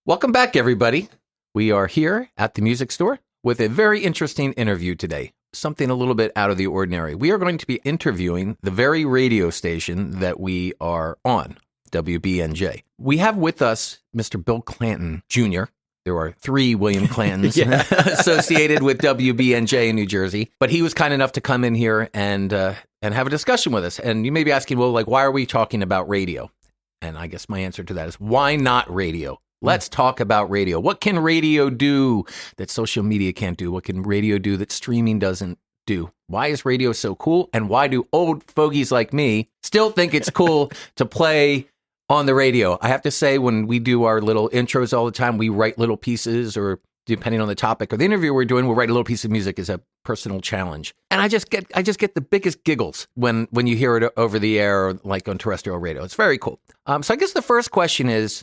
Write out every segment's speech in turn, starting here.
Welcome back, everybody. We are here at the music store with a very interesting interview today, something a little bit out of the ordinary. We are going to be interviewing the very radio station that we are on, WBNJ. We have with us Mr. Bill Clanton Jr. There are 3 William Clantons associated with WBNJ in New Jersey, but he was kind enough to come in here and have a discussion with us. And you may be asking, well, why are we talking about radio? And I guess my answer to that is, why not radio? Let's talk about radio. What can radio do that social media can't do? What can radio do that streaming doesn't do? Why is radio so cool? And why do old fogies like me still think it's cool to play on the radio? I have to say, when we do our little intros all the time, we write little pieces, or depending on the topic or the interview we're doing, we'll write a little piece of music as a personal challenge. And I just get the biggest giggles when you hear it over the air or like on terrestrial radio. It's very cool. So I guess the first question is,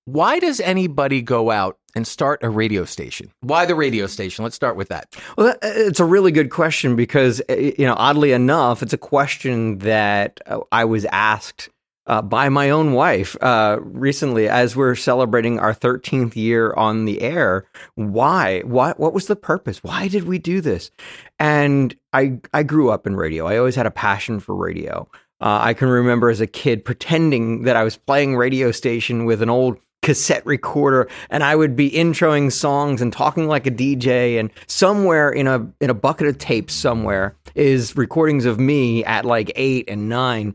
why does anybody go out and start a radio station? Why the radio station? Let's start with that. Well, it's a really good question because, oddly enough, it's a question that I was asked by my own wife recently as we're celebrating our 13th year on the air. Why? What was the purpose? Why did we do this? And I grew up in radio. I always had a passion for radio. I can remember as a kid pretending that I was playing radio station with an old cassette recorder, and I would be introing songs and talking like a DJ, and somewhere in a bucket of tapes somewhere is recordings of me at like 8 and 9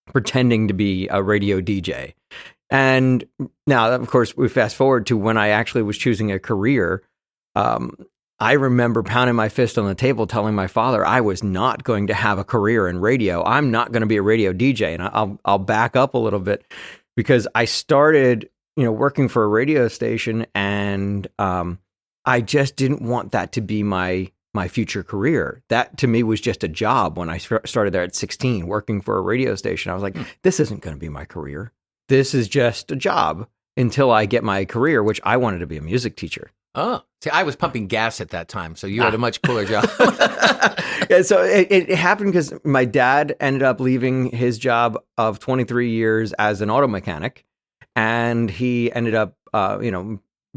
pretending to be a radio DJ. And now, of course, we fast forward to when I actually was choosing a career. I remember pounding my fist on the table telling my father I was not going to have a career in radio. I'm not going to be a radio DJ. And I'll back up a little bit, because I started working for a radio station, and I just didn't want that to be my future career. That to me was just a job when I started there at 16, working for a radio station. I was like, this isn't going to be my career. This is just a job until I get my career, which I wanted to be a music teacher. Oh, see, I was pumping gas at that time, so you had a much cooler job. Yeah, so it happened because my dad ended up leaving his job of 23 years as an auto mechanic, and he ended up,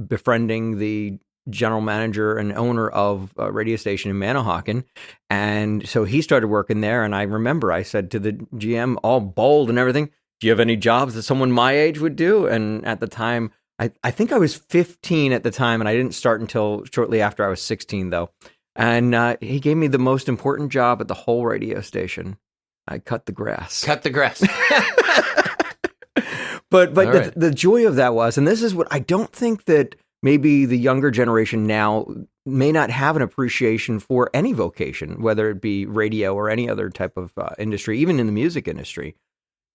befriending the general manager and owner of a radio station in Manahawkin. And so he started working there. And I remember I said to the GM, all bold and everything, do you have any jobs that someone my age would do? And at the time, I think I was 15 at the time, and I didn't start until shortly after I was 16, though. And he gave me the most important job at the whole radio station. I cut the grass. Cut the grass. But the joy of that was, and this is what I don't think that maybe the younger generation now may not have an appreciation for any vocation, whether it be radio or any other type of industry, even in the music industry,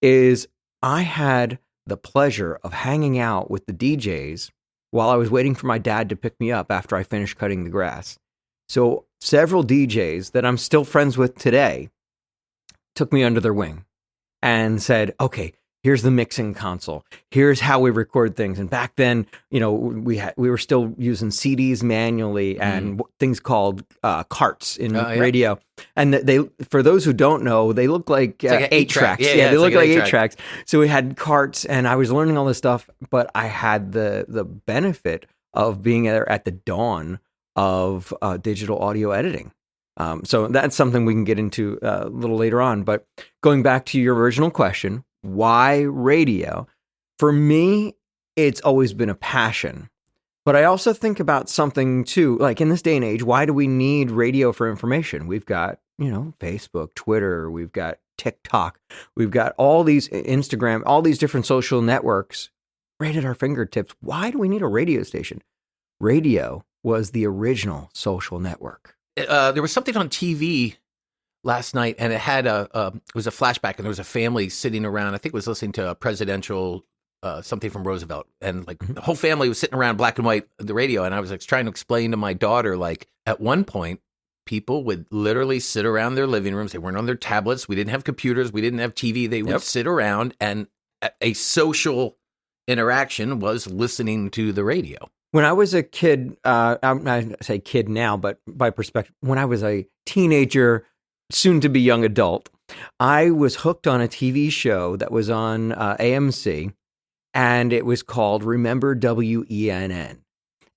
is I had the pleasure of hanging out with the DJs while I was waiting for my dad to pick me up after I finished cutting the grass. So several DJs that I'm still friends with today took me under their wing and said, okay, here's the mixing console. Here's how we record things. And back then, we were still using CDs manually and things called carts in radio. And they, for those who don't know, they look like 8 tracks. Yeah, they look like 8 tracks. So we had carts, and I was learning all this stuff, but I had the benefit of being there at the dawn of digital audio editing. So that's something we can get into a little later on. But going back to your original question, why radio? For me, it's always been a passion. But I also think about something too, like in this day and age, why do we need radio for information? We've got, Facebook, Twitter, we've got TikTok, we've got all these Instagram, all these different social networks right at our fingertips. Why do we need a radio station? Radio was the original social network. There was something on TV last night, and it had it was a flashback, and there was a family sitting around. I think it was listening to a presidential something from Roosevelt, and the whole family was sitting around black and white the radio. And I was trying to explain to my daughter, at one point, people would literally sit around their living rooms. They weren't on their tablets. We didn't have computers. We didn't have TV. They would sit around, and a social interaction was listening to the radio. When I was a kid, I say kid now, but by perspective, when I was a teenager, soon to be young adult, I was hooked on a TV show that was on AMC and it was called Remember WENN.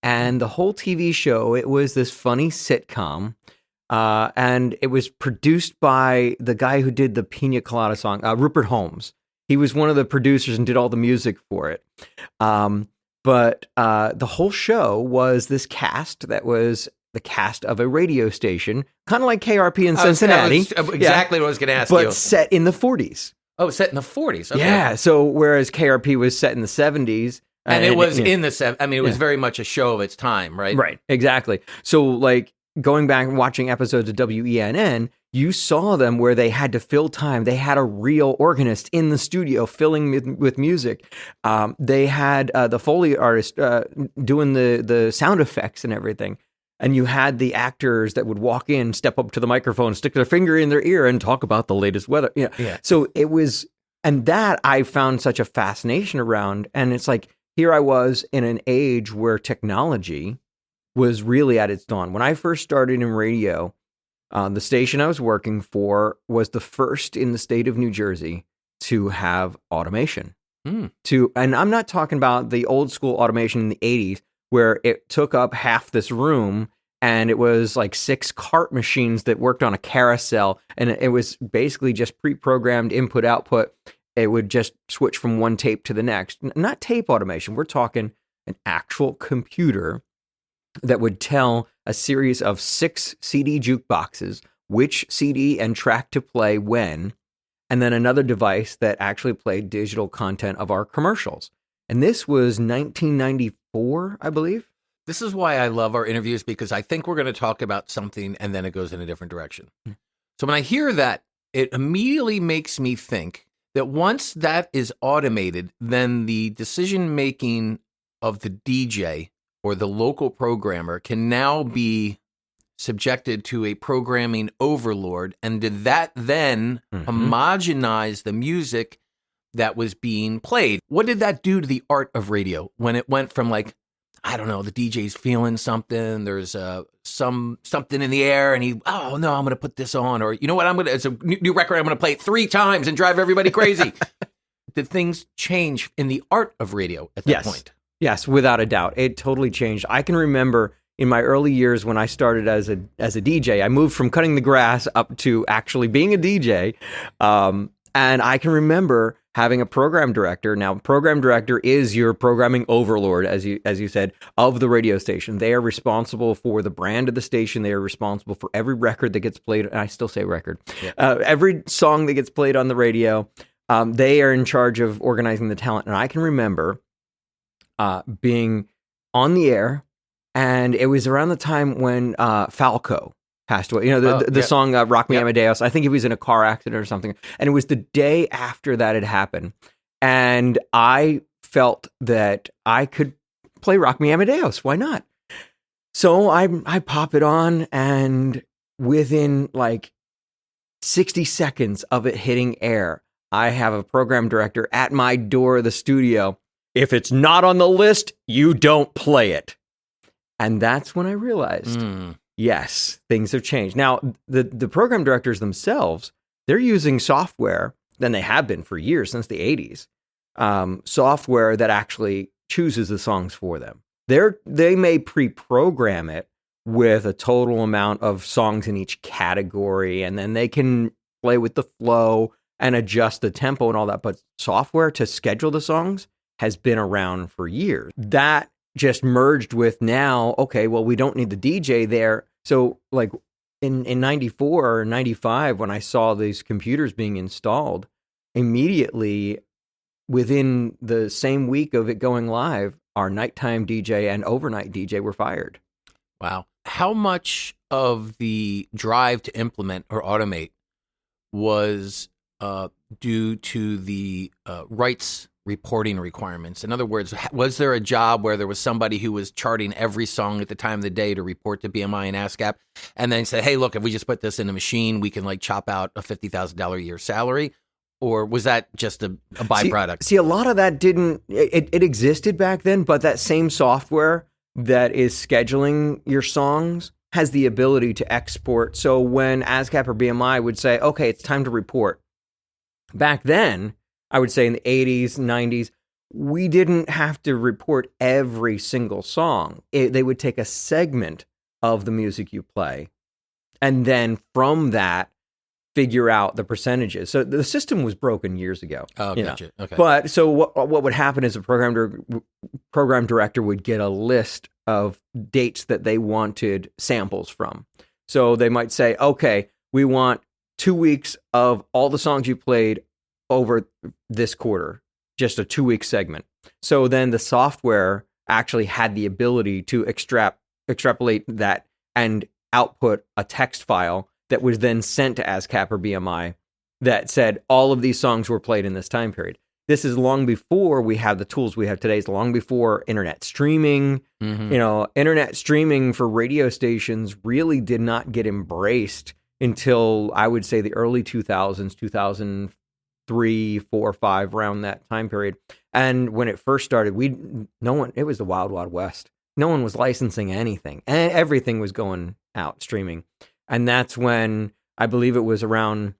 And the whole TV show, it was this funny sitcom, and it was produced by the guy who did the Pina Colada song, Rupert Holmes. He was one of the producers and did all the music for it. But the whole show was this cast that was the cast of a radio station, kind of like KRP in Cincinnati. Exactly what I was going to ask you. But set in the 40s. Oh, set in the 40s. Okay. Yeah. So whereas KRP was set in the 70s. And it was in the, I mean, it was very much a show of its time, right? Right. Exactly. So like going back and watching episodes of WENN, you saw them where they had to fill time. They had a real organist in the studio filling with music. They had the Foley artist doing the sound effects and everything. And you had the actors that would walk in, step up to the microphone, stick their finger in their ear and talk about the latest weather. Yeah. So it was, and that I found such a fascination around. And it's like, here I was in an age where technology was really at its dawn. When I first started in radio, the station I was working for was the first in the state of New Jersey to have automation. And I'm not talking about the old school automation in the 80s where it took up half this room and it was like 6 cart machines that worked on a carousel, and it was basically just pre-programmed input output. It would just switch from one tape to the next. Not tape automation. We're talking an actual computer that would tell a series of 6 CD jukeboxes which CD and track to play when, and then another device that actually played digital content of our commercials. And this was 1994, I believe. This is why I love our interviews, because I think we're going to talk about something and then it goes in a different direction. So when I hear that, it immediately makes me think that once that is automated, then the decision-making of the DJ or the local programmer can now be subjected to a programming overlord. And did that then homogenize the music that was being played? What did that do to the art of radio when it went from like, I don't know, the DJ's feeling something, there's something in the air, and oh no, I'm going to put this on, or you know what, it's a new record, I'm going to play it 3 times and drive everybody crazy. Did things change in the art of radio at that point? Yes, without a doubt. It totally changed. I can remember in my early years when I started as a DJ, I moved from cutting the grass up to actually being a DJ. And I can remember having a program director. Now, program director is your programming overlord, as you said, of the radio station. They are responsible for the brand of the station. They are responsible for every record that gets played. And I still say record. Yeah. Every song that gets played on the radio. They are in charge of organizing the talent. And I can remember being on the air, and it was around the time when Falco passed away. You know, the song Rock Me Amadeus. I think he was in a car accident or something. And it was the day after that had happened. And I felt that I could play Rock Me Amadeus. Why not? So I pop it on, and within like 60 seconds of it hitting air, I have a program director at my door of the studio. If it's not on the list, you don't play it. And that's when I realized, yes, things have changed. Now, the program directors themselves, they're using software, and they have been for years, since the 80s, software that actually chooses the songs for them. They may pre-program it with a total amount of songs in each category, and then they can play with the flow and adjust the tempo and all that. But software to schedule the songs has been around for years. That just merged with now, okay, well, we don't need the DJ there. So like in 94 or 95, when I saw these computers being installed, immediately within the same week of it going live, our nighttime DJ and overnight DJ were fired. Wow. How much of the drive to implement or automate was due to the rights reporting requirements? In other words, was there a job where there was somebody who was charting every song at the time of the day to report to BMI and ASCAP, and then say, hey, look, if we just put this in a machine, we can like chop out a $50,000 a year salary? Or was that just a byproduct? See, a lot of that it existed back then, but that same software that is scheduling your songs has the ability to export. So when ASCAP or BMI would say, okay, it's time to report. Back then, I would say in the 80s, 90s, we didn't have to report every single song. They would take a segment of the music you play, and then from that, figure out the percentages. So the system was broken years ago. Oh, gotcha. Okay. But so what would happen is a program director would get a list of dates that they wanted samples from. So they might say, okay, we want 2 weeks of all the songs you played over this quarter, just a 2-week segment. So then the software actually had the ability to extrapolate that and output a text file that was then sent to ASCAP or BMI that said all of these songs were played in this time period. This is long before we have the tools we have today. It's long before internet streaming. Mm-hmm. Internet streaming for radio stations really did not get embraced until, I would say, the early 2000s, 2003, 4, 5, around that time period. And when it first started, it was the wild, wild west. No one was licensing anything, and everything was going out streaming. And that's when, I believe it was around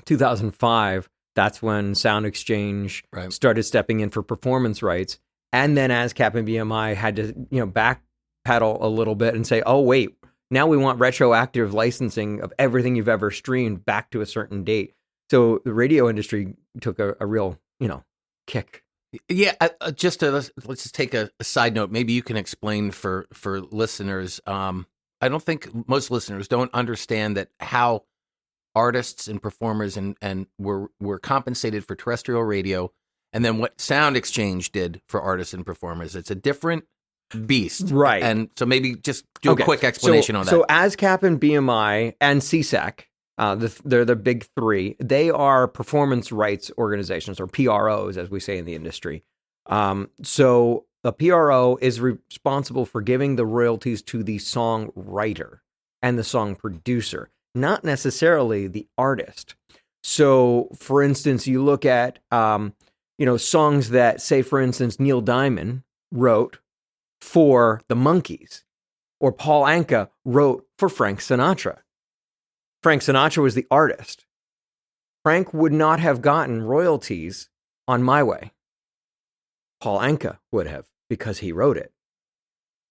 2005, that's when Sound Exchange started stepping in for performance rights. And then ASCAP and BMI had to, backpedal a little bit and say, oh, wait, now we want retroactive licensing of everything you've ever streamed back to a certain date. So the radio industry took a real, kick. Yeah, let's just take a side note. Maybe you can explain for listeners. I don't think most listeners don't understand that how artists and performers and were compensated for terrestrial radio, and then what Sound Exchange did for artists and performers. It's a different beast, right? And so maybe just do a quick explanation on that. So ASCAP and BMI and CSAC, they're the big three. They are performance rights organizations, or PROs, as we say in the industry. So a PRO is responsible for giving the royalties to the songwriter and the song producer, not necessarily the artist. So, for instance, you look at, songs that, say, for instance, Neil Diamond wrote for the Monkees, or Paul Anka wrote for Frank Sinatra. Frank Sinatra was the artist. Frank would not have gotten royalties on My Way. Paul Anka would have, because he wrote it.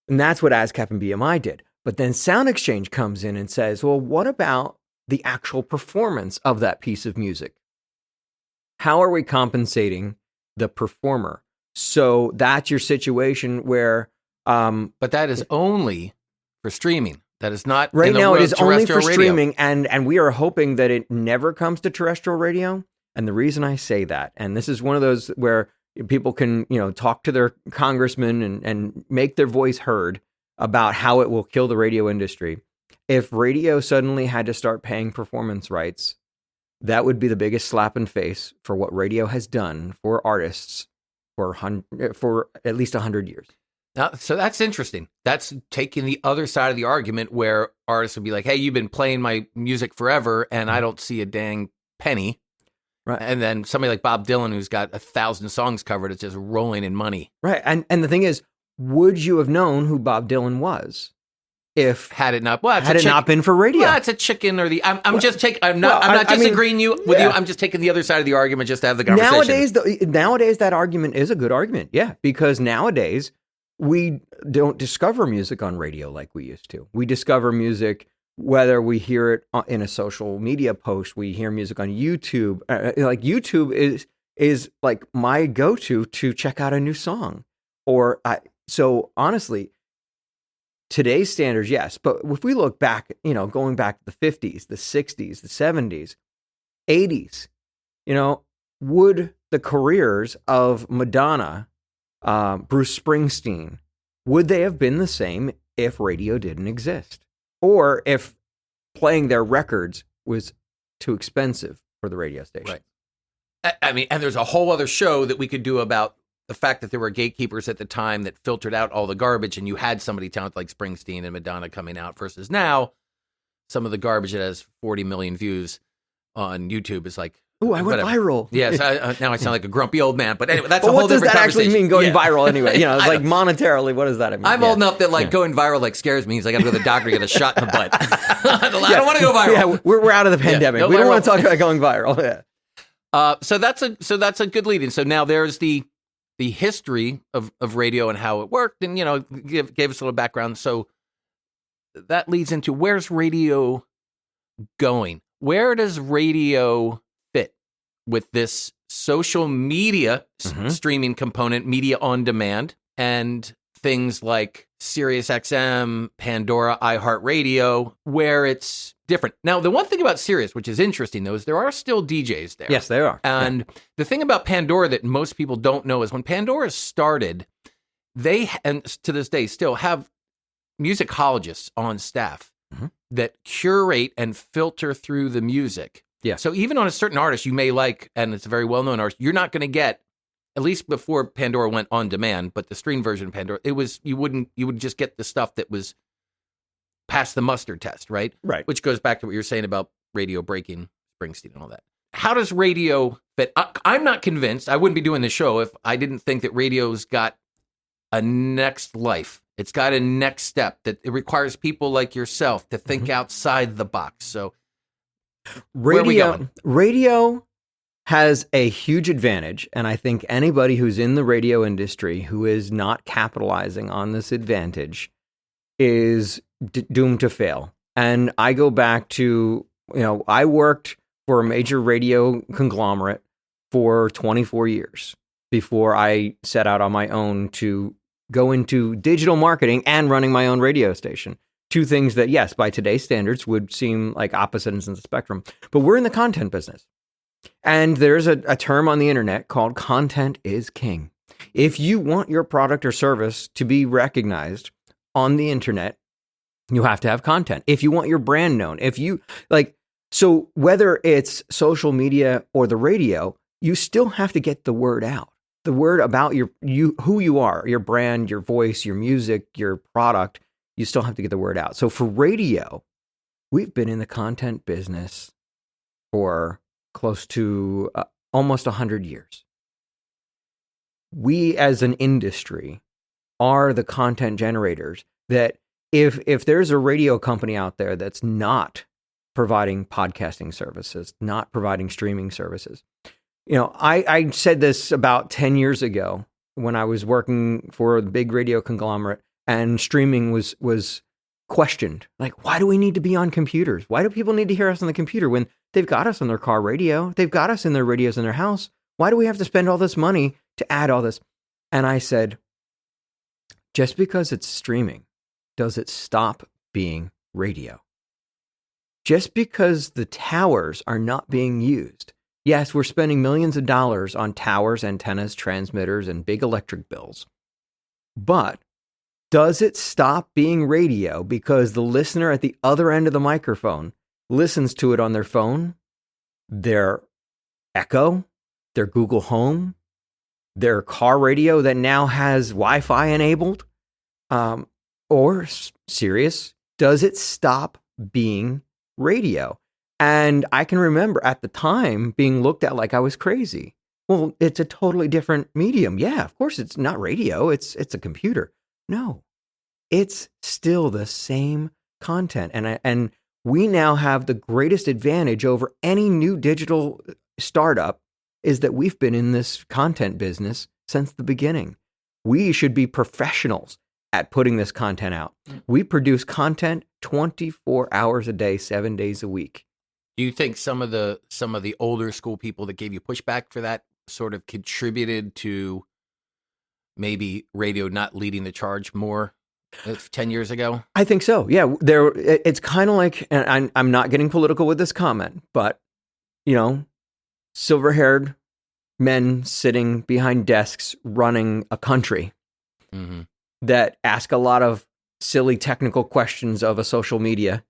And that's what ASCAP and BMI did. But then Sound Exchange comes in and says, well, what about the actual performance of that piece of music? How are we compensating the performer? So that's your situation where... but that is only for streaming. That is not... Right now, it is only for streaming, and we are hoping that it never comes to terrestrial radio. And the reason I say that, and this is one of those where people can, talk to their congressman and make their voice heard about how it will kill the radio industry. If radio suddenly had to start paying performance rights, that would be the biggest slap in face for what radio has done for artists for at least 100 years. Now, so that's interesting. That's taking the other side of the argument where artists would be like, hey, you've been playing my music forever and I don't see a dang penny. Right. And then somebody like Bob Dylan, who's got 1,000 songs covered, is just rolling in money. Right. And the thing is, would you have known who Bob Dylan was if had it not been for radio? Well, it's a chicken or the. I'm not disagreeing with you. I'm just taking the other side of the argument just to have the conversation. Nowadays, that argument is a good argument. Yeah, because nowadays we don't discover music on radio like we used to. We discover music. Whether we hear it in a social media post, we hear music on YouTube. Like YouTube is like my go-to to check out a new song. So honestly, today's standards, yes. But if we look back, going back to the 50s, the 60s, the 70s, 80s, would the careers of Madonna, Bruce Springsteen, would they have been the same if radio didn't exist? Or if playing their records was too expensive for the radio station. Right. I mean, and there's a whole other show that we could do about the fact that there were gatekeepers at the time that filtered out all the garbage, and you had somebody talented like Springsteen and Madonna coming out, versus now some of the garbage that has 40 million views on YouTube is like, oh, I went viral. Yes, now I sound like a grumpy old man. But anyway, that's a whole different conversation. What does that actually mean, going viral anyway? It's like monetarily, what does that mean? I'm old enough that going viral scares me. I got to go to the doctor to get a shot in the butt. I don't want to go viral. Yeah, we're out of the pandemic. We don't want to talk about going viral. Yeah. So that's a good lead-in. So now there's the the history of radio and how it worked, and gave us a little background. So that leads into, where's radio going? Where does radio fit with this social media streaming component, media on demand, and things like SiriusXM, Pandora, iHeartRadio, where it's different? Now, the one thing about Sirius, which is interesting, though, is there are still DJs there. Yes, there are. And the thing about Pandora that most people don't know is when Pandora started, they, and to this day, still have musicologists on staff that curate and filter through the music. Yeah. So even on a certain artist you may like, and it's a very well-known artist, you're not going to get, at least before Pandora went on demand, but the stream version of Pandora, you would just get the stuff that was past the mustard test, right? Right. Which goes back to what you're saying about radio breaking Springsteen and all that. How does radio fit? I'm not convinced. I wouldn't be doing this show if I didn't think that radio's got a next life. It's got a next step, that it requires people like yourself to think outside the box. So where are we going? Radio has a huge advantage, and I think anybody who's in the radio industry who is not capitalizing on this advantage is doomed to fail. And I go back to, I worked for a major radio conglomerate for 24 years before I set out on my own to go into digital marketing and running my own radio station. Two things that, yes, by today's standards would seem like opposite ends of the spectrum. But we're in the content business. And there's a term on the internet called content is king. If you want your product or service to be recognized on the internet, you have to have content. If you want your brand known, so whether it's social media or the radio, you still have to get the word out. The word about who you are, your brand, your voice, your music, your product, you still have to get the word out. So for radio, we've been in the content business for close to almost 100 years. We as an industry are the content generators that if there's a radio company out there that's not providing podcasting services, not providing streaming services, I said this about 10 years ago when I was working for the big radio conglomerate and streaming was questioned. Like, why do we need to be on computers? Why do people need to hear us on the computer when they've got us on their car radio? They've got us in their radios in their house. Why do we have to spend all this money to add all this? And I said, just because it's streaming, does it stop being radio? Just because the towers are not being used. Yes, we're spending millions of dollars on towers, antennas, transmitters, and big electric bills. But does it stop being radio because the listener at the other end of the microphone listens to it on their phone, their Echo, their Google Home, their car radio that now has Wi-Fi enabled? Or Sirius, does it stop being radio? And I can remember at the time being looked at like I was crazy. Well, it's a totally different medium. Yeah, of course it's not radio. It's a computer. No, it's still the same content. And we now have the greatest advantage over any new digital startup is that we've been in this content business since the beginning. We should be professionals at putting this content out. We produce content 24 hours a day, 7 days a week. Do you think some of the older school people that gave you pushback for that sort of contributed to maybe radio not leading the charge more 10 years ago? I think so. Yeah, it's kind of like, and I'm not getting political with this comment, but silver-haired men sitting behind desks running a country that ask a lot of silly technical questions of a social media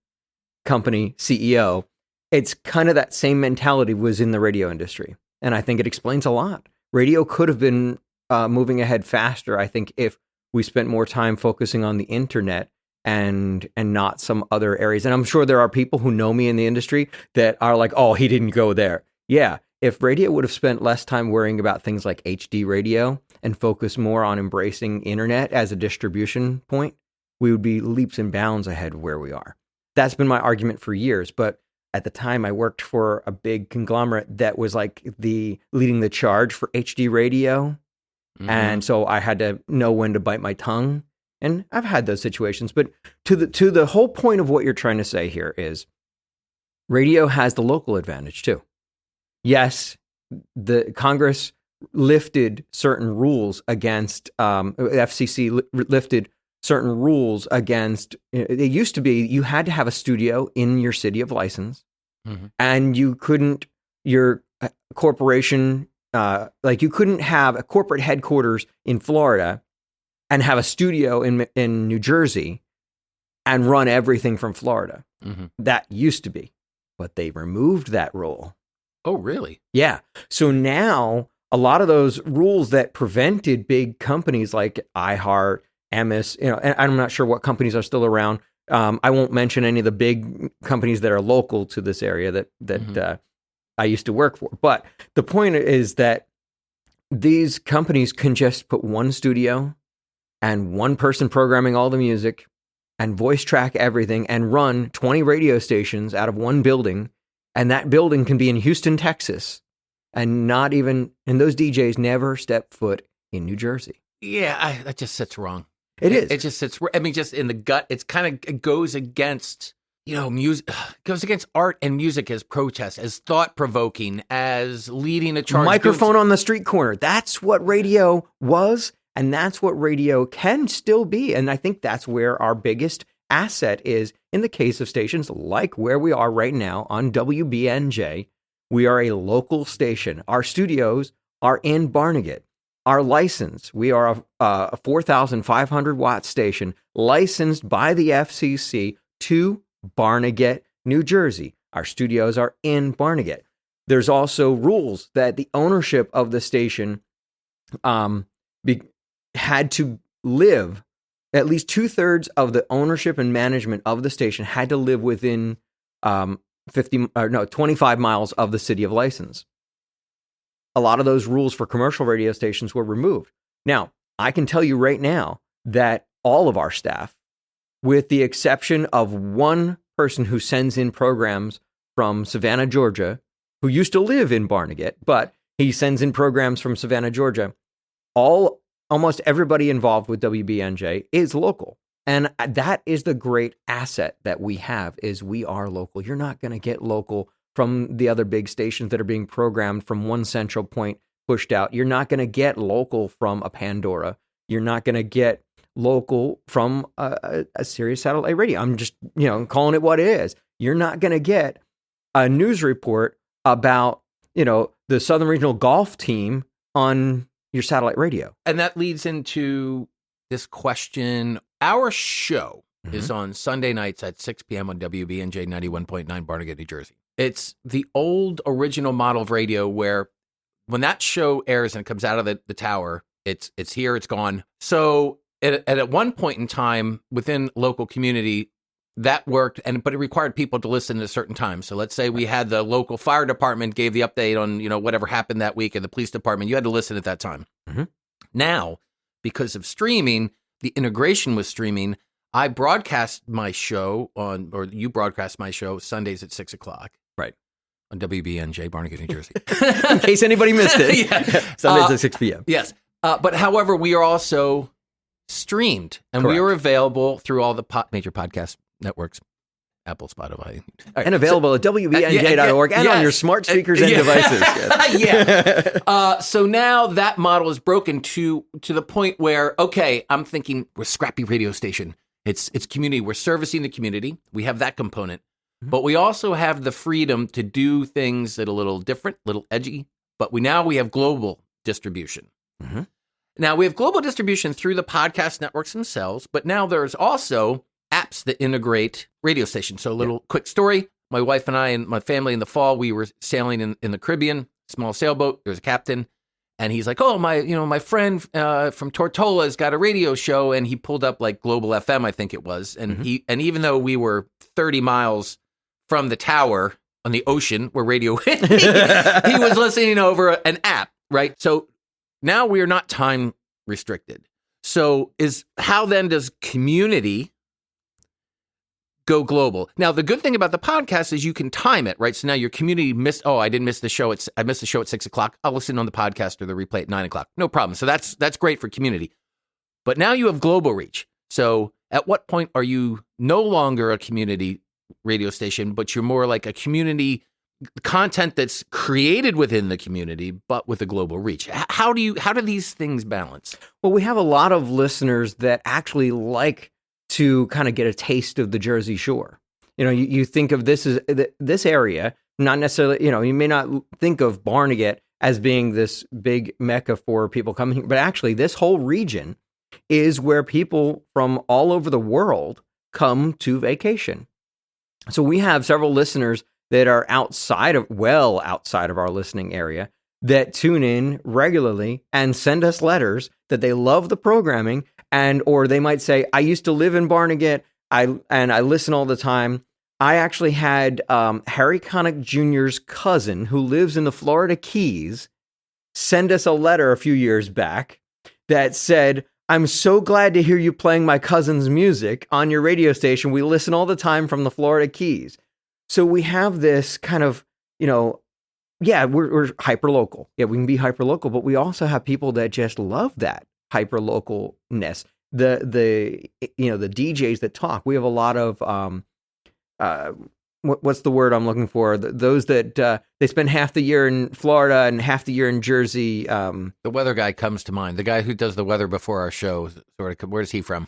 company CEO. It's kind of that same mentality was in the radio industry. And I think it explains a lot. Radio could have been moving ahead faster, I think, if we spent more time focusing on the internet and not some other areas. And I'm sure there are people who know me in the industry that are like, oh, he didn't go there. Yeah. If radio would have spent less time worrying about things like HD radio and focused more on embracing internet as a distribution point, we would be leaps and bounds ahead of where we are. That's been my argument for years. But at the time, I worked for a big conglomerate that was like leading the charge for HD radio. And so I had to know when to bite my tongue. And I've had those situations. But to the whole point of what you're trying to say here is radio has the local advantage too. Yes, the Congress lifted certain rules against, FCC lifted certain rules against, it used to be you had to have a studio in your city of license, and you couldn't, your corporation, like you couldn't have a corporate headquarters in Florida and have a studio in New Jersey and run everything from Florida. That used to be, but they removed that rule. Oh, really? Yeah. So now a lot of those rules that prevented big companies like iHeart, Emis, and I'm not sure what companies are still around. I won't mention any of the big companies that are local to this area that I used to work for. But the point is that these companies can just put one studio and one person programming all the music and voice track everything and run 20 radio stations out of one building. And that building can be in Houston, Texas, and those DJs never step foot in New Jersey. Yeah, that just sits wrong. It just sits, I mean, just in the gut, it goes against, music, goes against art and music as protest, as thought-provoking, as leading a charge. Microphone on the street corner. That's what radio was, and that's what radio can still be. And I think that's where our biggest asset is in the case of stations like where we are right now on WBNJ. We are a local station. Our studios are in Barnegat. Our license, we are a 4,500 watt station licensed by the FCC to Barnegat, New Jersey. Our studios are in Barnegat. There's also rules that the ownership of the station had to live, at least 2/3 of the ownership and management of the station had to live within 25 miles of the city of license. A lot of those rules for commercial radio stations were removed. Now, I can tell you right now that all of our staff, with the exception of one person who sends in programs from Savannah, Georgia, who used to live in Barnegat, but he sends in programs from Savannah, Georgia, almost everybody involved with WBNJ is local. And that is the great asset that we have, is we are local. You're not going to get local from the other big stations that are being programmed from one central point pushed out. You're not going to get local from a Pandora. You're not going to get local from a Sirius satellite radio. I'm just, calling it what it is. You're not going to get a news report about, the Southern Regional Golf team on your satellite radio. And that leads into this question. Our show is on Sunday nights at 6 p.m. on WBNJ 91.9 Barnegat, New Jersey. It's the old original model of radio where when that show airs and it comes out of the tower, it's here, it's gone. So at one point in time within local community, that worked, but it required people to listen at a certain time. So let's say we had the local fire department gave the update on, whatever happened that week, and the police department, you had to listen at that time. Now, because of streaming, the integration with streaming, I broadcast my show you broadcast my show Sundays at 6:00. Right. On WBNJ, Barnegat, New Jersey. In case anybody missed it. Sundays at 6 p.m. Yes. But however, we are also streamed, and Correct. we are available through all the major podcast networks, Apple, Spotify. Right. And available at WBNJ.org and on your smart speakers and devices. Yes. So now that model is broken to the point where, okay, I'm thinking we're a scrappy radio station. It's community. We're servicing the community. We have that component. But we also have the freedom to do things that are a little different, a little edgy. But we have global distribution. Now, we have global distribution through the podcast networks themselves. But now there's also apps that integrate radio stations. So a little quick story. My wife and I and my family in the fall, we were sailing in the Caribbean, small sailboat. There was a captain. And he's like, oh, my friend from Tortola has got a radio show. And he pulled up like Global FM, I think it was. And even though we were 30 miles from the tower on the ocean where radio went, he was listening over an app, right? So now we are not time restricted. So how then does community go global. Now, the good thing about the podcast is you can time it, right? So now your community I didn't miss the show. I missed the show at 6:00. I'll listen on the podcast or the replay at 9:00. No problem. So that's great for community. But now you have global reach. So at what point are you no longer a community radio station, but you're more like a community content that's created within the community, but with a global reach? How do these things balance? Well, we have a lot of listeners that actually like to kind of get a taste of the Jersey Shore. You think of this as this area, not necessarily, you may not think of Barnegat as being this big mecca for people coming here, but actually this whole region is where people from all over the world come to vacation. So we have several listeners that are outside of our listening area that tune in regularly and send us letters that they love the programming, or they might say, I used to live in Barnegat, and I listen all the time. I actually had Harry Connick Jr.'s cousin, who lives in the Florida Keys, send us a letter a few years back that said, I'm so glad to hear you playing my cousin's music on your radio station. We listen all the time from the Florida Keys. So we have this kind of, we're hyper local. Yeah, we can be hyper local, but we also have people that just love that hyper localness. The DJs that talk. We have a lot of what's the word I'm looking for? Those that they spend half the year in Florida and half the year in Jersey. The weather guy comes to mind. The guy who does the weather before our show. Where's he from?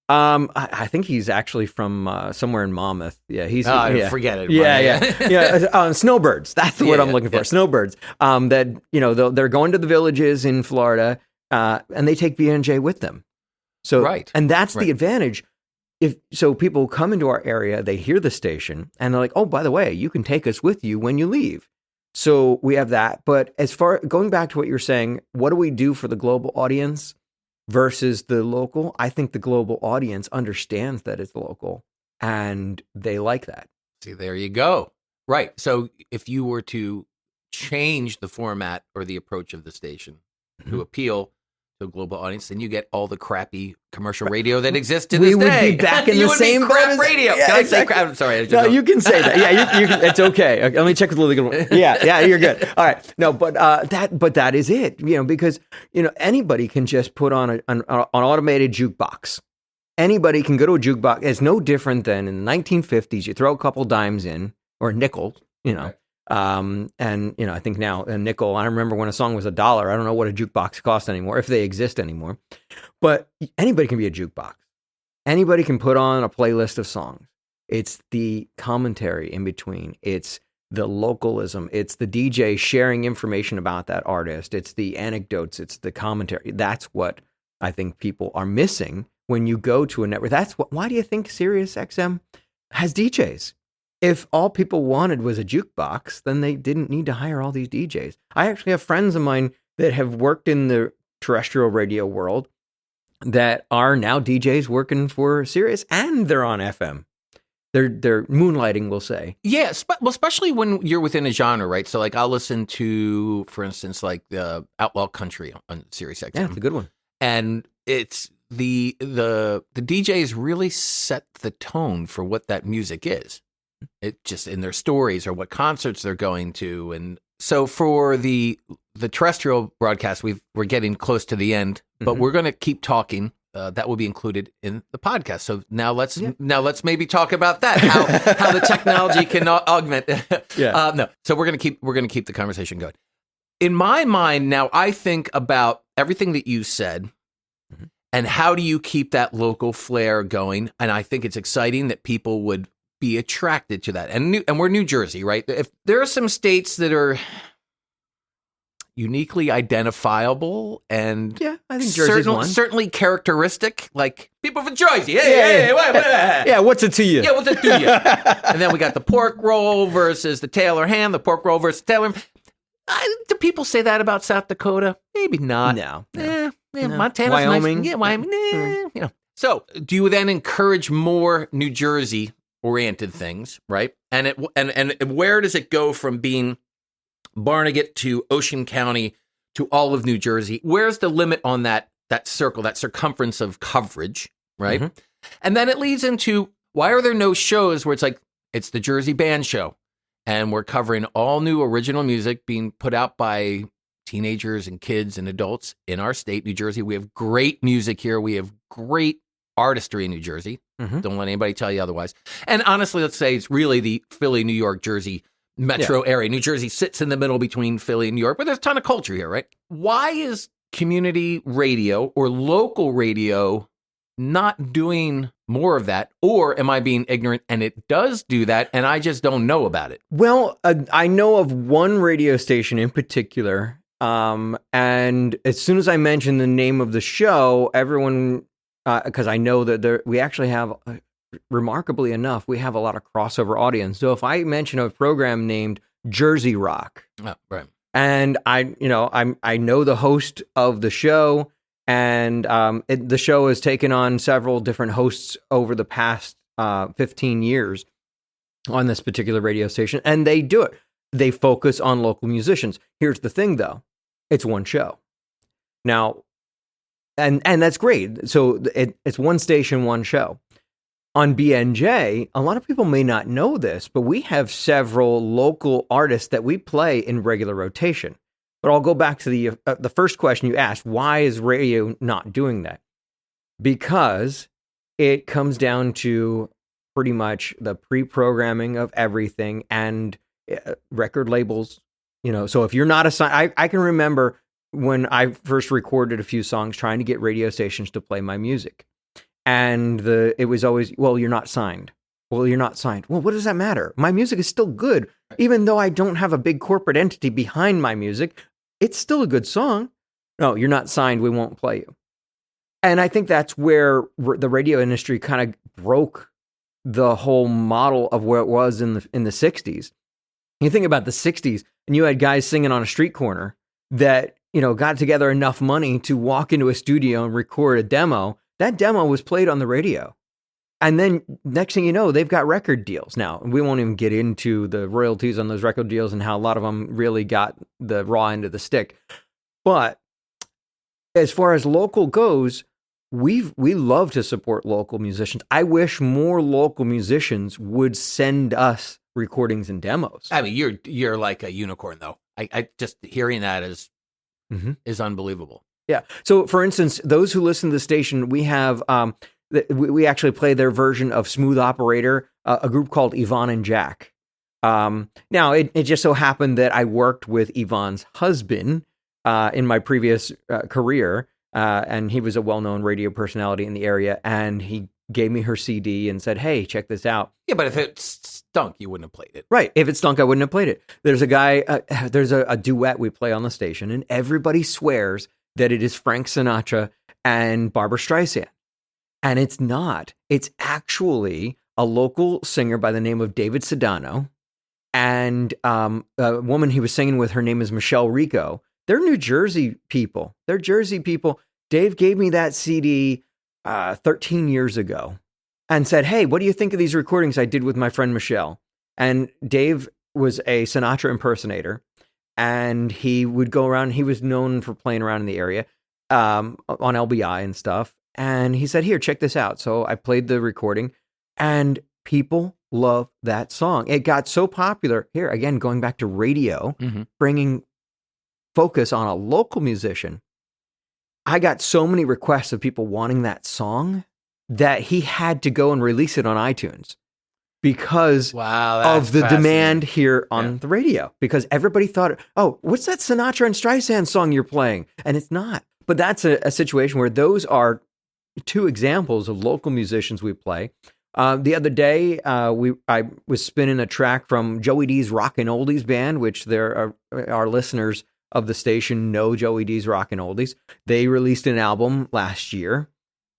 I think he's actually from somewhere in Monmouth. Yeah, he's forget it. Snowbirds. That's the word I'm looking for. Snowbirds. They're going to the villages in Florida, and they take BNJ with them. So right, and that's the advantage. So people come into our area, they hear the station, and they're like, "Oh, by the way, you can take us with you when you leave." So we have that. But as far going back to what you're saying, what do we do for the global audience versus the local? I think the global audience understands that it's local, and they like that. See, there you go. Right. So if you were to change the format or the approach of the station to appeal to a global audience, then you get all the crappy commercial radio that exists to this day. We would be back in the same crap radio. Yeah, can exactly. I say crap? I'm sorry. No, you can say that. Yeah, you can, it's okay. Let me check with the legal one. Yeah, you're good. All right. No, but that is it. Because anybody can just put on an automated jukebox. Anybody can go to a jukebox. It's no different than in the 1950s. You throw a couple dimes in or a nickel. Right. I think now a nickel. I remember when a song was $1. I don't know what a jukebox costs anymore, if they exist anymore. But anybody can be a jukebox. Anybody can put on a playlist of songs. It's the commentary in between. It's the localism. It's the DJ sharing information about that artist. It's the anecdotes. It's the commentary. That's what I think people are missing when you go to a network. Why do you think Sirius XM has DJs? If all people wanted was a jukebox, then they didn't need to hire all these DJs. I actually have friends of mine that have worked in the terrestrial radio world that are now DJs working for Sirius, and they're on FM. They're moonlighting, we'll say. Yeah, especially when you're within a genre, right? So, like, I'll listen to, for instance, like the Outlaw Country on Sirius XM. Yeah, it's a good one. And it's the DJs really set the tone for what that music is. It just in their stories or what concerts they're going to. And so for the terrestrial broadcast, we're getting close to the end, but we're going to keep talking. That will be included in the podcast. So now let's maybe talk about that. How the technology can augment. No. So we're going to keep the conversation going. In my mind now, I think about everything that you said, and how do you keep that local flair going? And I think it's exciting that people would be attracted to that. And we're New Jersey, right? If there are some states that are uniquely identifiable and I think Jersey's one. Certainly characteristic, like people from Jersey. Yeah, what's it to you? Yeah, what's it to you? And then we got the pork roll versus the Taylor ham, the pork roll versus Taylor ham. Do people say that about South Dakota? Maybe not. No. Montana's Wyoming. Nice. Yeah, Wyoming. So do you then encourage more New Jersey oriented things, right? And where does it go from being Barnegat to Ocean County to all of New Jersey? Where's the limit on that circle, that circumference of coverage, right? And then it leads into Why are there no shows where it's like, it's the Jersey Band Show, and we're covering all new original music being put out by teenagers and kids and adults in our state, New Jersey. We have great music here. We have great artistry in New Jersey. Don't let anybody tell you otherwise. And honestly, let's say it's really the Philly, New York, Jersey metro area. New Jersey sits in the middle between Philly and New York, but there's a ton of culture here, right? Why is community radio or local radio not doing more of that? Or am I being ignorant and it does do that and I just don't know about it? Well, I know of one radio station in particular. And as soon as I mention the name of the show, everyone, because I know that we actually have, remarkably enough, we have a lot of crossover audience. So if I mention a program named Jersey Rock, Right. and I know the host of the show, and the show has taken on several different hosts over the past 15 years on this particular radio station, and they do it. They focus on local musicians. Here's the thing, though. It's one show. Now, and that's great. So it's one station, one show. On BNJ, a lot of people may not know this, but we have several local artists that we play in regular rotation. But I'll go back to the first question you asked. Why is radio not doing that? Because it comes down to pretty much the pre-programming of everything and record labels. So if you're not assigned, I can remember when I first recorded a few songs trying to get radio stations to play my music. And it was always, well, you're not signed. Well, you're not signed. Well, what does that matter? My music is still good. Even though I don't have a big corporate entity behind my music, it's still a good song. No, you're not signed. We won't play you. And I think that's where the radio industry kind of broke the whole model of where it was in the 60s. You think about the 60s, and you had guys singing on a street corner that, got together enough money to walk into a studio and record a demo. That demo was played on the radio. And then next thing you know, they've got record deals. Now, we won't even get into the royalties on those record deals and how a lot of them really got the raw end of the stick. But as far as local goes, we love to support local musicians. I wish more local musicians would send us recordings and demos. I mean, you're like a unicorn, though. I just hearing that is unbelievable. Yeah. So, for instance, those who listen to the station, we have we actually play their version of Smooth Operator, a group called Yvonne and Jack. Now, it just so happened that I worked with Yvonne's husband in my previous career, and he was a well-known radio personality in the area, and he gave me her CD and said, "Hey, check this out." Yeah, but if it stunk, you wouldn't have played it. Right. If it stunk, I wouldn't have played it. There's a guy, there's a duet we play on the station, and everybody swears that it is Frank Sinatra and Barbra Streisand. And it's not. It's actually a local singer by the name of David Sedano. And a woman he was singing with, her name is Michelle Rico. They're New Jersey people. They're Jersey people. Dave gave me that CD 13 years ago and said, "Hey, what do you think of these recordings I did with my friend Michelle?" And Dave was a Sinatra impersonator. And he would go around. He was known for playing around in the area on LBI and stuff. And he said, "Here, check this out." So I played the recording, and people love that song. It got so popular. Here, again, going back to radio, bringing focus on a local musician. I got so many requests of people wanting that song that he had to go and release it on iTunes. Because of the demand here on the radio. Because everybody thought, oh, what's that Sinatra and Streisand song you're playing? And it's not. But that's a situation where those are two examples of local musicians we play. The other day, I was spinning a track from Joey D's Rockin' Oldies band, which our listeners of the station know Joey D's Rockin' Oldies. They released an album last year.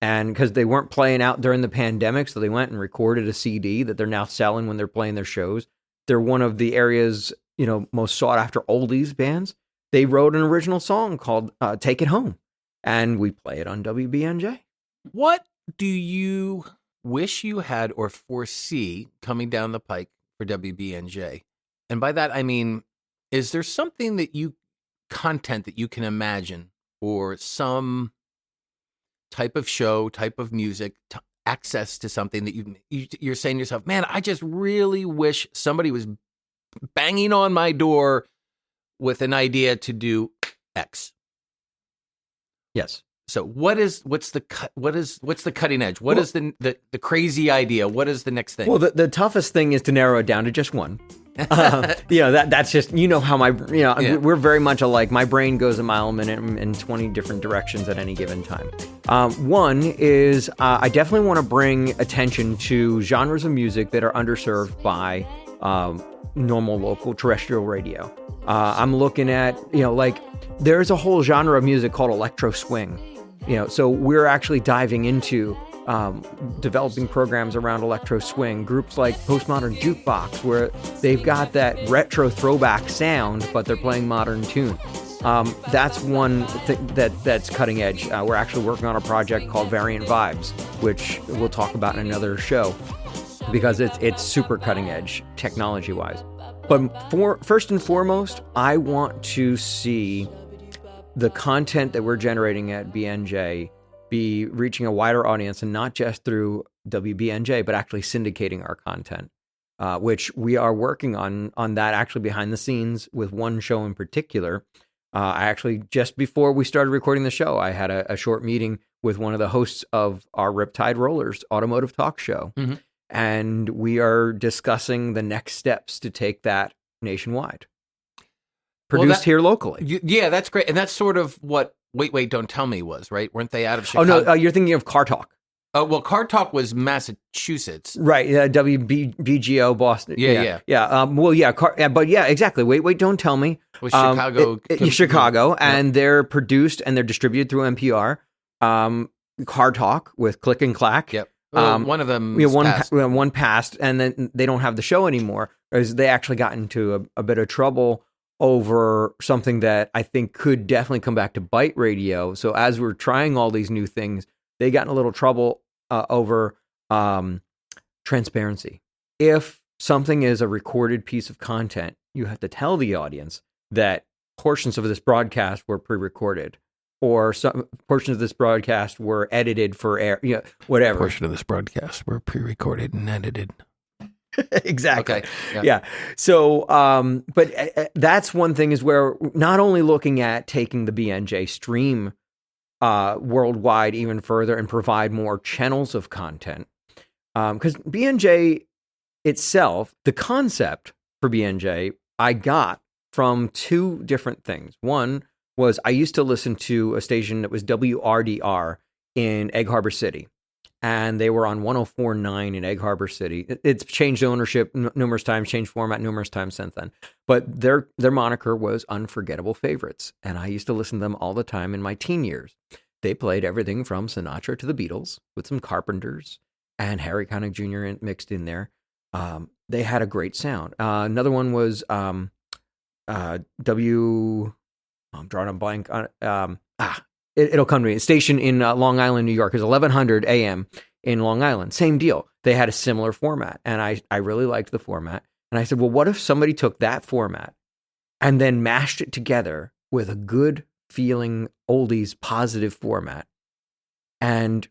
And because they weren't playing out during the pandemic, so they went and recorded a CD that they're now selling when they're playing their shows. They're one of the area's, most sought after oldies bands. They wrote an original song called "Take It Home," and we play it on WBNJ. What do you wish you had or foresee coming down the pike for WBNJ? And by that, I mean, is there something content that you can imagine, or some type of show, type of music, access to something that you're saying to yourself, man, I just really wish somebody was banging on my door with an idea to do X. Yes. So what's the cutting edge? What is the crazy idea? What is the next thing? Well, the toughest thing is to narrow it down to just one. That's just, how we're very much alike. My brain goes a mile a minute in 20 different directions at any given time. One is I definitely want to bring attention to genres of music that are underserved by normal local terrestrial radio. I'm looking at, there's a whole genre of music called electro swing. So we're actually diving into developing programs around electro swing, groups like Postmodern Jukebox, where they've got that retro throwback sound, but they're playing modern tunes. That's one thing that's cutting edge. We're actually working on a project called Variant Vibes, which we'll talk about in another show, because it's super cutting edge technology wise. But first and foremost, I want to see the content that we're generating at BNJ be reaching a wider audience, and not just through WBNJ, but actually syndicating our content, which we are working on that actually behind the scenes with one show in particular. I actually, just before we started recording the show, I had a short meeting with one of the hosts of our Riptide Rollers automotive talk show. Mm-hmm. And we are discussing the next steps to take that nationwide. Produced here locally. Yeah, that's great. And that's sort of what Wait, Don't Tell Me was, right? Weren't they out of Chicago? Oh, no, you're thinking of Car Talk. Oh, well, Car Talk was Massachusetts. Right, WBGO, Boston. Yeah. But yeah, exactly. Wait, Don't Tell Me. Was Chicago. Chicago, and they're produced and they're distributed through NPR. Car Talk with Click and Clack. Yep. One of them one passed, and then they don't have the show anymore, because they actually got into a bit of trouble over something that I think could definitely come back to bite radio. So as we're trying all these new things, they got in a little trouble over transparency. If something is a recorded piece of content, you have to tell the audience that portions of this broadcast were pre-recorded, or some portions of this broadcast were edited for air, whatever. Portion of this broadcast were pre-recorded and edited. Exactly. Okay. Yeah. So, but that's one thing, is where not only looking at taking the BNJ stream worldwide even further and provide more channels of content, because BNJ itself, the concept for BNJ, I got from two different things. One was I used to listen to a station that was WRDR in Egg Harbor City. And they were on 104.9 in Egg Harbor City. It's changed ownership numerous times, changed format numerous times since then. But their moniker was Unforgettable Favorites. And I used to listen to them all the time in my teen years. They played everything from Sinatra to the Beatles, with some Carpenters and Harry Connick Jr. mixed in there. They had a great sound. Another one was I'm drawing a blank on It'll come to me. A station in Long Island, New York, is 1100 AM in Long Island. Same deal. They had a similar format, and I really liked the format. And I said, well, what if somebody took that format and then mashed it together with a good feeling oldies positive format? And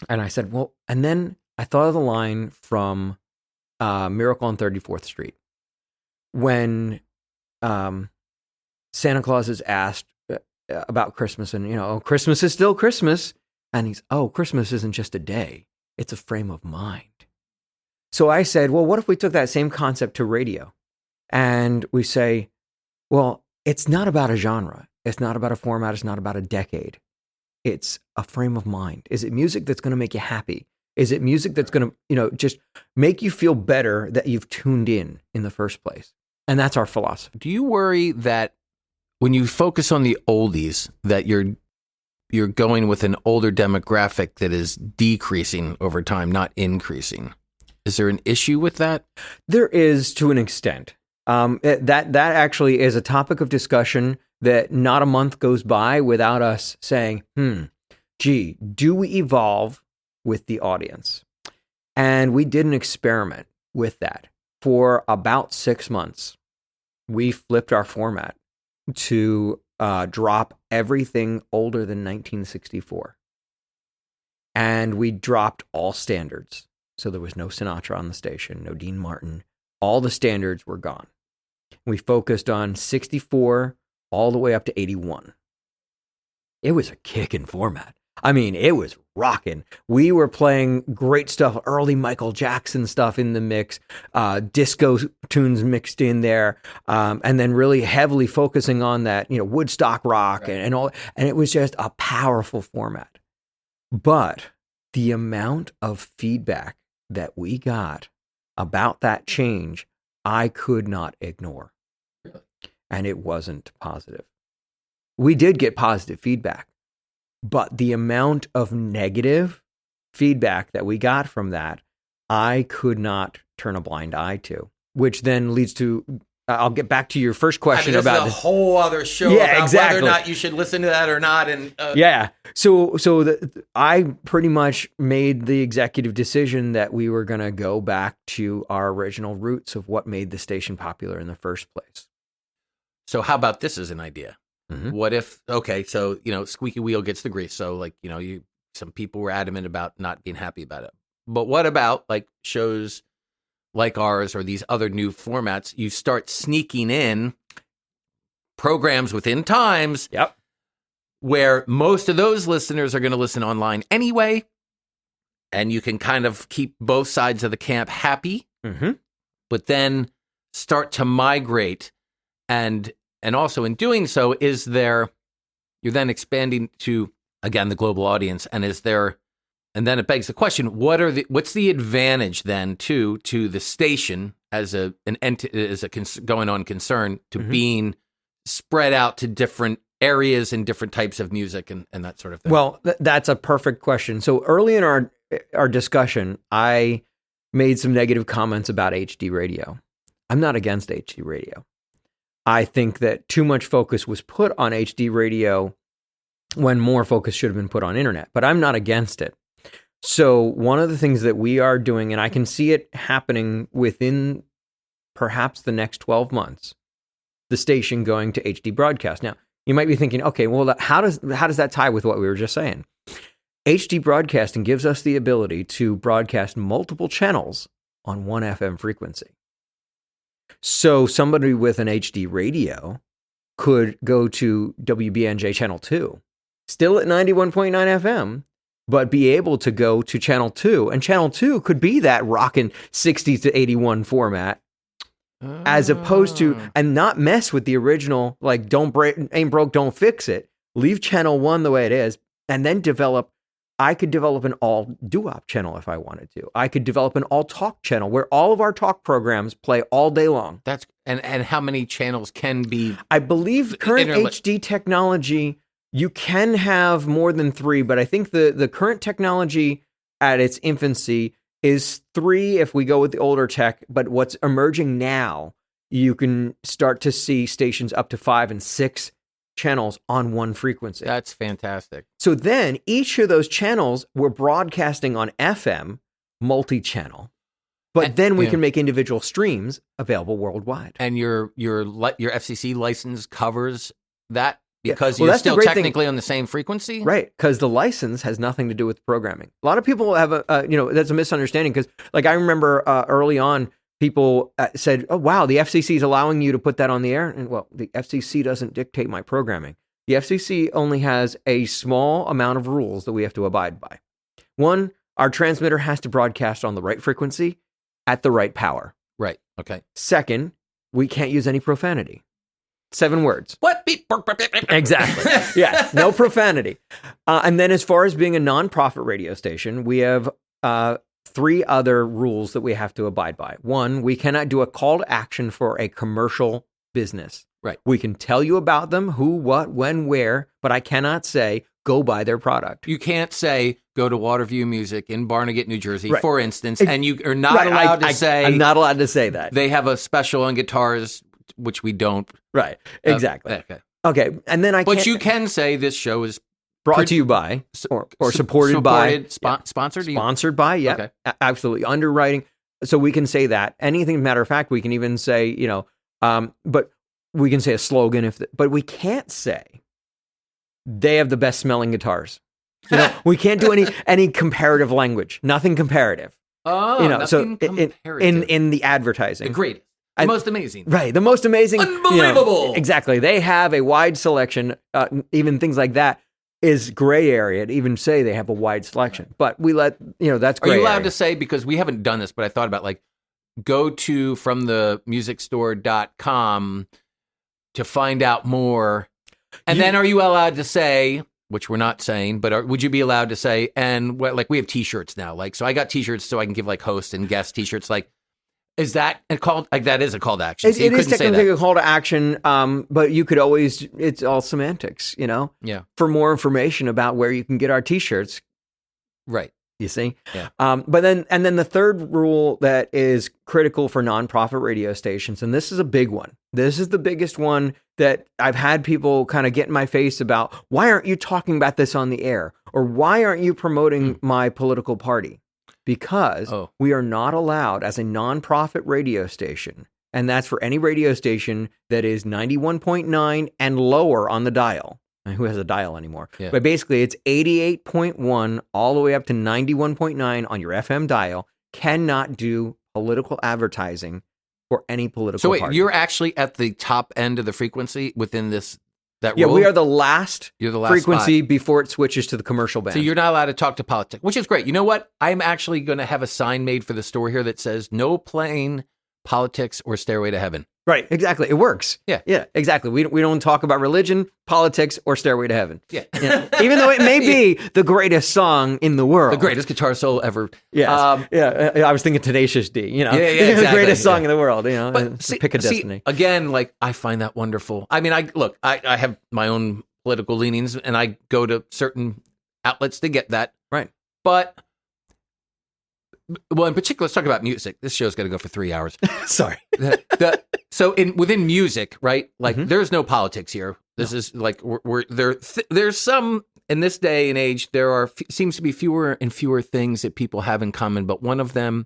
I said, well, and then I thought of the line from Miracle on 34th Street, when Santa Claus is asked about Christmas, and Christmas is still Christmas, and Christmas isn't just a day, it's a frame of mind. So I said, well, what if we took that same concept to radio, and we say, well, it's not about a genre, it's not about a format, it's not about a decade, it's a frame of mind. Is it music that's going to make you happy? Is it music that's going to just make you feel better that you've tuned in the first place? And that's our philosophy. Do you worry that when you focus on the oldies, that you're going with an older demographic that is decreasing over time, not increasing? Is there an issue with that? There is, to an extent. That actually is a topic of discussion that not a month goes by without us saying, do we evolve with the audience? And we did an experiment with that. For about 6 months, we flipped our format to drop everything older than 1964. and we dropped all standards. So there was no Sinatra on the station, no Dean Martin. All the standards were gone. We focused on 64 all the way up to 81. It was a kicking format. I mean, it was rocking. We were playing great stuff, early Michael Jackson stuff in the mix, disco tunes mixed in there, and then really heavily focusing on that, Woodstock rock and all. And it was just a powerful format. But the amount of feedback that we got about that change, I could not ignore. Really? And it wasn't positive. We did get positive feedback, but the amount of negative feedback that we got from that, I could not turn a blind eye to, which then leads to, I'll get back to your first question about this whole other show about whether or not you should listen to that or not. And So I pretty much made the executive decision that we were going to go back to our original roots of what made the station popular in the first place. So how about this as an idea? Mm-hmm. What if, so, squeaky wheel gets the grease. So some people were adamant about not being happy about it. But what about shows like ours or these other new formats? You start sneaking in programs within times. Yep. Where most of those listeners are going to listen online anyway. And you can kind of keep both sides of the camp happy, but then start to migrate. And also in doing so, you're then expanding to, again, the global audience. And and then it begs the question, what's the advantage then to the station as a going on concern to being spread out to different areas and different types of music and that sort of thing? Well, that's a perfect question. So early in our discussion, I made some negative comments about HD radio. I'm not against HD radio. I think that too much focus was put on HD radio when more focus should have been put on internet, but I'm not against it. So one of the things that we are doing, and I can see it happening within perhaps the next 12 months, the station going to HD broadcast. Now, you might be thinking, okay, well, how does that tie with what we were just saying? HD broadcasting gives us the ability to broadcast multiple channels on one FM frequency. So somebody with an HD radio could go to WBNJ channel 2, still at 91.9 FM, but be able to go to channel 2. And channel 2 could be that rockin' 60 to 81 format, as opposed to, and not mess with the original, ain't broke, don't fix it. Leave channel 1 the way it is, and then I could develop an all doo-wop channel if I wanted to. I could develop an all talk channel where all of our talk programs play all day long. And how many channels can be? I believe current HD technology, you can have more than 3, but I think the current technology at its infancy is 3 if we go with the older tech, but what's emerging now, you can start to see stations up to 5 and 6 channels on one frequency. That's fantastic. So then each of those channels we're broadcasting on FM, multi-channel, but then we can make individual streams available worldwide. And your FCC license covers that? Because well, you're still technically on the same frequency? Right, because the license has nothing to do with programming. A lot of people have that's a misunderstanding, because I remember early on, people said, oh, wow, the FCC is allowing you to put that on the air. And well, the FCC doesn't dictate my programming. The FCC only has a small amount of rules that we have to abide by. 1, our transmitter has to broadcast on the right frequency at the right power. Right, okay. 2nd, we can't use any profanity. 7 words. What? Exactly. Yeah, no profanity. And then as far as being a nonprofit radio station, we have 3 other rules that we have to abide by. 1, we cannot do a call to action for a commercial business. Right. We can tell you about them, who, what, when, where, but I cannot say, go buy their product. You can't say, go to Waterview Music in Barnegat, New Jersey, for instance, and you are not allowed to say... I'm not allowed to say that. They have a special on guitars, which we don't. Right, exactly. Okay, and then But you can say this show is... brought to you by, or supported by. Sponsored? Sponsored by, yeah. Okay. Absolutely. Underwriting. So we can say that. Anything, matter of fact, we can even say, but we can say a slogan, but we can't say they have the best smelling guitars. We can't do any comparative language. Nothing comparative. Oh, So comparative. in the advertising, The greatest. The most amazing. Right. The most amazing. Unbelievable. Exactly. They have a wide selection. Even things like that is gray area to even say they have a wide selection. But we let, that's gray Are you allowed area. to say, because we haven't done this, but I thought about go to fromthemusicstore.com to find out more. And then are you allowed to say, which we're not saying, but would you be allowed to say, and we have t-shirts now, so I got t-shirts so I can give host and guest t-shirts, is that called, that is a call to action? It is technically a call to action, but you could always, it's all semantics, Yeah. For more information about where you can get our t-shirts. Right. You see? Yeah. But then the third rule that is critical for nonprofit radio stations, and this is a big one. This is the biggest one that I've had people kind of get in my face about. Why aren't you talking about this on the air? Or why aren't you promoting my political party? Because we are not allowed as a nonprofit radio station, and that's for any radio station that is 91.9 and lower on the dial. And who has a dial anymore? Yeah. But basically, it's 88.1 all the way up to 91.9 on your FM dial. Cannot do political advertising for any political party. So wait, you're actually at the top end of the frequency within that rule? Yeah, we are the last frequency spot before it switches to the commercial band. So you're not allowed to talk to politics, which is great. You know what? I'm actually going to have a sign made for the store here that says, no playing politics or Stairway to Heaven. Right, exactly. It works. Yeah, exactly. We don't talk about religion, politics, or Stairway to Heaven. Yeah. Even though it may be the greatest song in the world. The greatest guitar solo ever. Yes. I was thinking Tenacious D, Yeah, exactly. The greatest song in the world, But Pick a Destiny. Again, I find that wonderful. I mean, I have my own political leanings, and I go to certain outlets to get that. Right. But... Well, in particular, let's talk about music. This show's got to go for 3 hours. Sorry. So within music, right? There's no politics here. This is there's some, in this day and age, there seems to be fewer and fewer things that people have in common, but one of them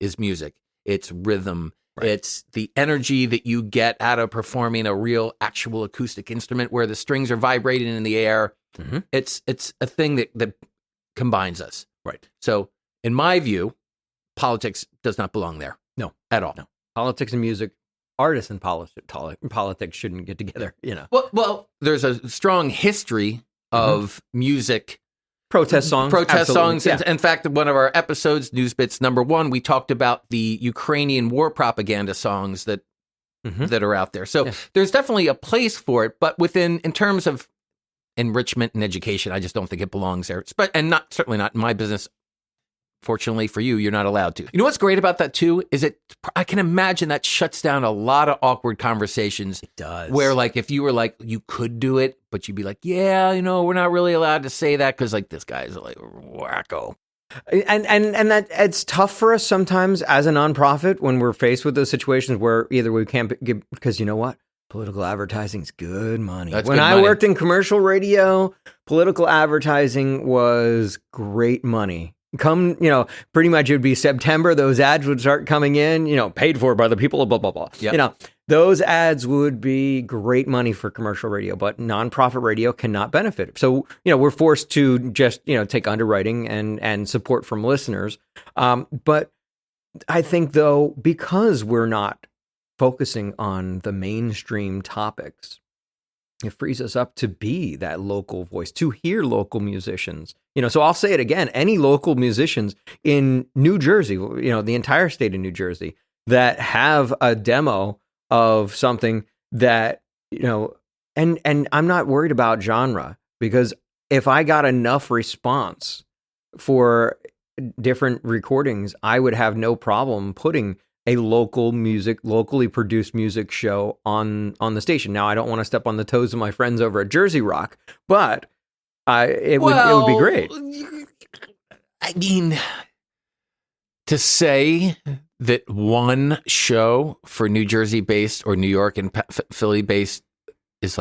is music. It's rhythm. Right. It's the energy that you get out of performing a real, actual acoustic instrument where the strings are vibrating in the air. Mm-hmm. It's a thing that combines us. Right. So, in my view, politics does not belong there. No, at all. No. Politics and music, artists and politics shouldn't get together, Well, there's a strong history of music. Protest songs. Yeah. In fact, in one of our episodes, News Bits #1, we talked about the Ukrainian war propaganda songs that are out there. So there's definitely a place for it, but in terms of enrichment and education, I just don't think it belongs there. And certainly not in my business. Fortunately for you, you're not allowed to. You know what's great about that too is I can imagine that shuts down a lot of awkward conversations. It does. Where if you were you could do it, but you'd be yeah, we're not really allowed to say that because this guy's wacko. And that it's tough for us sometimes as a nonprofit when we're faced with those situations where either we can't give, because you know what? Political advertising is good money. When I worked in commercial radio, political advertising was great money. Pretty much it would be September. Those ads would start coming in, paid for by the people, blah, blah, blah. Yep. Those ads would be great money for commercial radio, but nonprofit radio cannot benefit. So, we're forced to just, take underwriting and support from listeners. But I think, though, because we're not focusing on the mainstream topics, it frees us up to be that local voice, to hear local musicians. So I'll say it again, any local musicians in New Jersey, the entire state of New Jersey, that have a demo of something that, and I'm not worried about genre, because if I got enough response for different recordings, I would have no problem putting a locally produced music show on the station. Now, I don't want to step on the toes of my friends over at Jersey Rock, but it would be great. I mean, to say that one show for New Jersey based or New York and Philly based is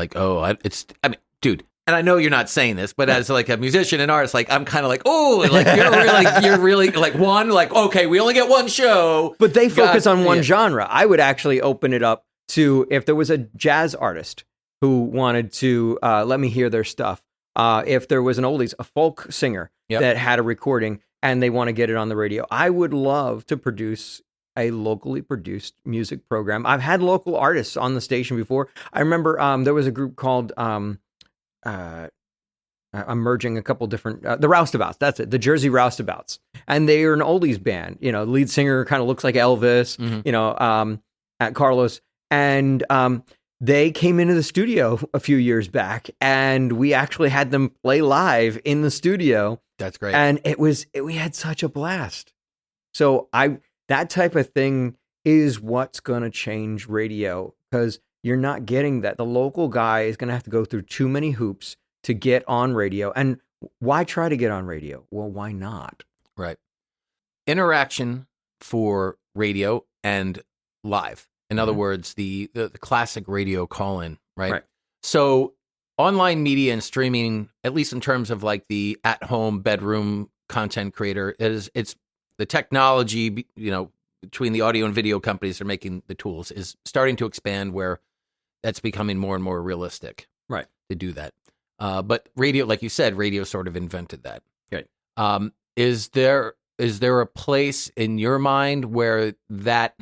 dude. And I know you're not saying this, but as a musician and artist, I'm kind of you're really one, okay, we only get one show. But they focus on one genre. I would actually open it up to, if there was a jazz artist who wanted to let me hear their stuff, If there was an oldies, a folk singer that had a recording and they want to get it on the radio, I would love to produce a locally produced music program. I've had local artists on the station before. I remember there was a group called I'm merging a couple different the Roustabouts. That's it, the Jersey Roustabouts, and they are an oldies band. Lead singer kind of looks like Elvis. At Carlos, and they came into the studio a few years back, and we actually had them play live in the studio. That's great, and we had such a blast. So that type of thing is what's going to change radio, because you're not getting that. The local guy is going to have to go through too many hoops to get on radio. And why try to get on radio? Well, why not? Right. Interaction for radio and live. In other words, the classic radio call-in, right? So online media and streaming, at least in terms of like the at-home bedroom content creator, it's the technology, between the audio and video companies that are making the tools is starting to expand where that's becoming more and more realistic, right, to do that. But radio, like you said, radio sort of invented that. Right. Is there a place in your mind where that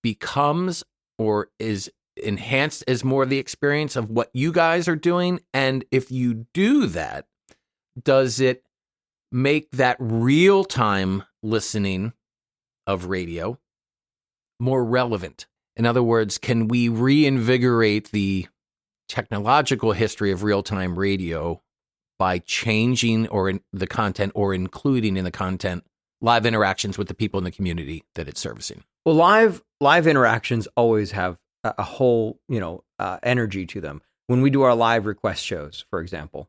becomes or is enhanced as more of the experience of what you guys are doing? And if you do that, does it make that real-time listening of radio more relevant? In other words, can we reinvigorate the technological history of real-time radio by changing the content or including in the content live interactions with the people in the community that it's servicing? Well, live interactions always have a whole, energy to them. When we do our live request shows, for example,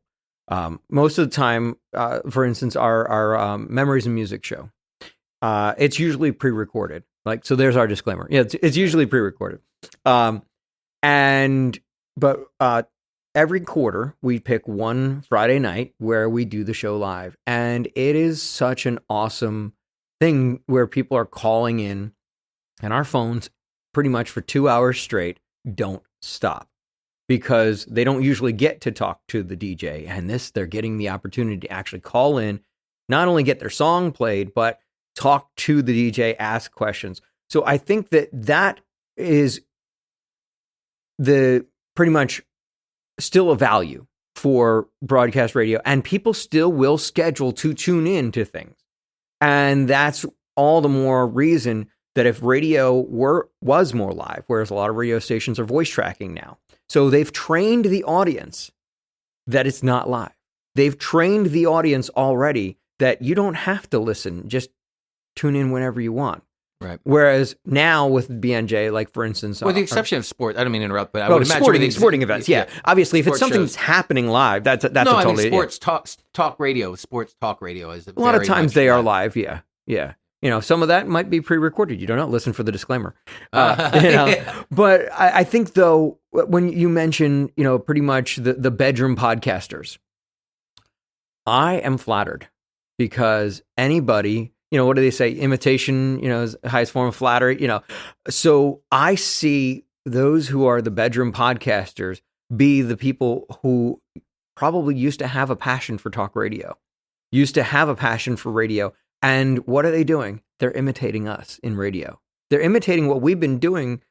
most of the time, for instance, our Memories and Music show, it's usually pre-recorded. So there's our disclaimer. Yeah, it's usually pre-recorded. But every quarter we pick one Friday night where we do the show live, and it is such an awesome thing where people are calling in, and our phones pretty much for 2 hours straight don't stop, because they don't usually get to talk to the DJ, and they're getting the opportunity to actually call in, not only get their song played, but talk to the DJ, ask questions. So I think that is the pretty much still a value for broadcast radio, and people still will schedule to tune in to things. And that's all the more reason that if radio was more live, whereas a lot of radio stations are voice tracking now. So they've trained the audience that it's not live. They've trained the audience already that you don't have to listen, just tune in whenever you want. Right. Whereas now with BNJ, like for instance, with the exception of sports, I don't mean to interrupt, but I would imagine sporting events. Yeah, obviously, if it's something that's happening live, that's no, totally. I mean sports talk radio. Sports talk radio is a lot of times they are live. Yeah. Some of that might be pre-recorded. You don't know. Listen for the disclaimer. Yeah. But I think though, when you mention, pretty much the bedroom podcasters, I am flattered, because anybody. What do they say? Imitation, is the highest form of flattery, So I see those who are the bedroom podcasters be the people who probably used to have a passion for talk radio, used to have a passion for radio. And what are they doing? They're imitating us in radio. They're imitating what we've been doing,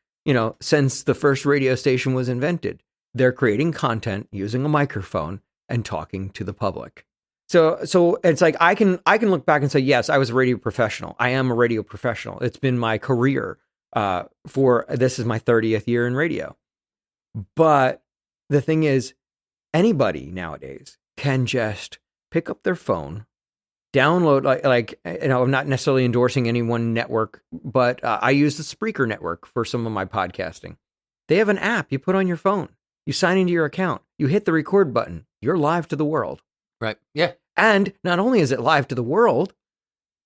since the first radio station was invented. They're creating content using a microphone and talking to the public. So it's like I can look back and say, yes, I was a radio professional. I am a radio professional. It's been my career this is my 30th year in radio. But the thing is, anybody nowadays can just pick up their phone, download I'm not necessarily endorsing any one network, but I use the Spreaker network for some of my podcasting. They have an app you put on your phone. You sign into your account. You hit the record button. You're live to the world. Right. Yeah. And not only is it live to the world,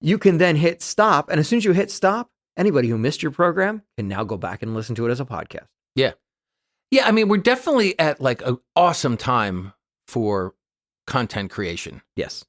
you can then hit stop. And as soon as you hit stop, anybody who missed your program can now go back and listen to it as a podcast. Yeah. Yeah. I mean, we're definitely at like an awesome time for content creation. Yes.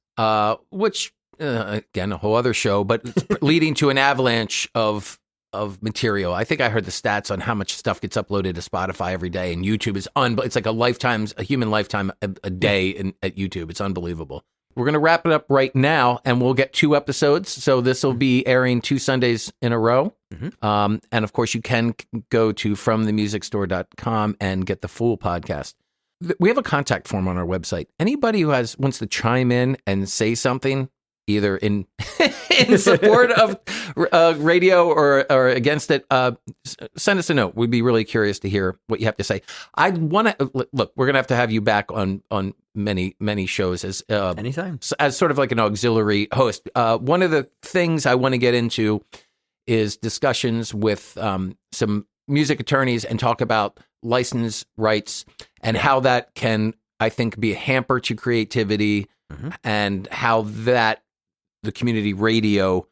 Which, again, a whole other show, but it's leading to an avalanche of of material. I think I heard the stats on how much stuff gets uploaded to Spotify every day, and YouTube is it's like a human lifetime a day at YouTube. It's unbelievable. We're going to wrap it up right now, and we'll get 2 episodes. So this will be airing 2 Sundays in a row. Mm-hmm. And of course, you can go to fromthemusicstore.com and get the full podcast. We have a contact form on our website. Anybody who wants to chime in and say something, either in support of radio or against it, send us a note. We'd be really curious to hear what you have to say. I want to look. We're going to have you back on many shows as anytime, as sort of like an auxiliary host. One of the things I want to get into is discussions with some music attorneys and talk about license rights and how that can, I think, be a hamper to creativity, and how that the community radio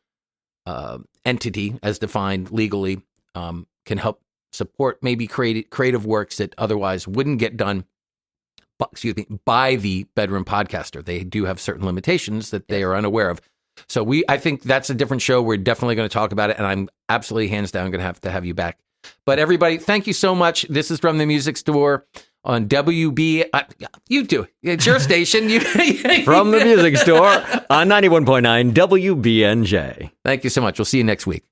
entity, as defined legally, can help support maybe creative works that otherwise wouldn't get done, by the bedroom podcaster. They do have certain limitations that they are unaware of. So I think that's a different show. We're definitely going to talk about it, and I'm absolutely hands down going to have you back. But everybody, thank you so much. This is From the Music Store on WB. You do. It's your station. From the Music Store on 91.9 WBNJ. Thank you so much. We'll see you next week.